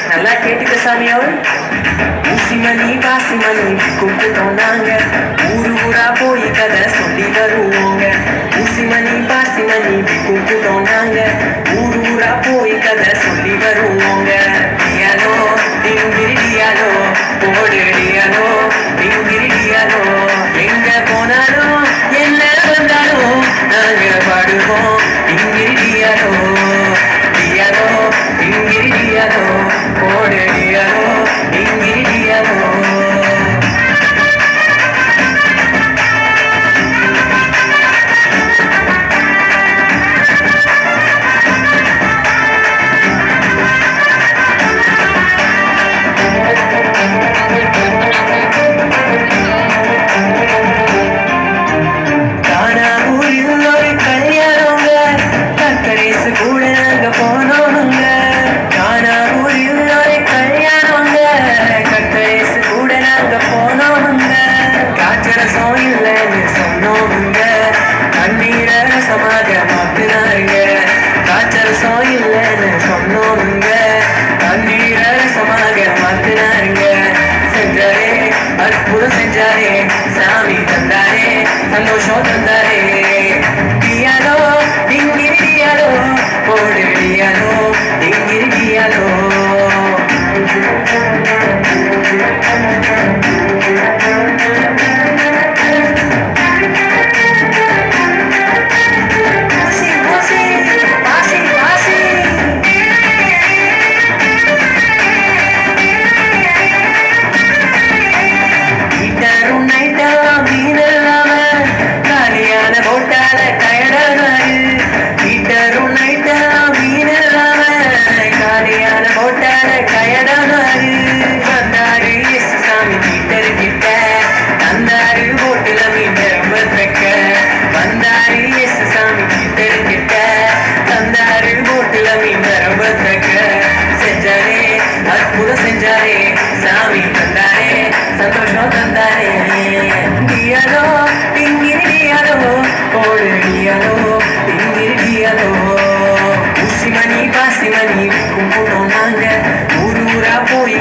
நல்லா கேட்டுக்க சாமியோர். ஊசிமணி பாசிமணி கும்பிட்டோம் நாங்க, ஊரு ஊரா போய் கதை சொல்லி வருவோங்க. ஊசிமணி பாசிமணி கும்பிட்டோம் நாங்க, ஊரு ஊரா போய் கதை சொல்லி வருவோங்க. டியானோ டிங்கிரி டியானோ போடு டியானோ டிங்கிரி டியானோ, எங்க போனாலும் என்ன வந்தாலும் நாங்க பாடுவோம் டிங்கிரி டியானோ. டியானோ டிங்கிரி டியானோ போடு டியானோ டிங்கிரி டியானோ. கானாவூரில் ஒரு கல்யாணங்க, கக்கரேசு கூட நாங்க போனோமுங்க. கானாவூரில் ஒரு கல்யாணங்க, கக்கரேசு கூட நாங்க போனோமுங்க. காற்றரசம் இல்லைன்னு சொன்னோமுங்க, கண்ணீரை ரசமாக மாத்தினாருங்க. காற்றரசம் இல்லைன்னு சொன்னோமுங்க, கண்ணீரை ரசமாக மாத்தினாருங்க. செஞ்சாரே அற்புதம் செஞ்சாரே, சாமி தந்தாரே சந்தோஷம் தந்தாரே. டியானோ டிங்கிரி டியானோ போடு டியானோ டிங்கிரி டியானோ. வாசி வாசி வாசி வாசி. ஈட்டாரும் நைட்டாம் வீணல்லாம காலியான போட்டால டயர்டானாரு. ஈட்டாரும் நைட்டாம் வீணல்லாம காலியான போட்டால டயர்டானாரு. வந்தாரு இயேசு சாமி மீட்டரு கிட்ட, தந்தாரு போட்டுல மீட்டர் பத்திரக்க. வந்தாரு இயேசு சாமி மீட்டரு கிட்ட, தந்தாரு போட்டுல மீட்டர் பத்திரக்க. செஞ்சாரே அற்புதம் செஞ்சாரே, சாமி தந்தாரே சந்தோஷம் தந்தாரே. டியானோ டிங்கிரி டியானோ போடு டியானோ டிங்கிரி டியானோ. ஊசிமணி பாசிமணி கும்பிட்டோம் நாங்க, ஊரு ஊரா போய்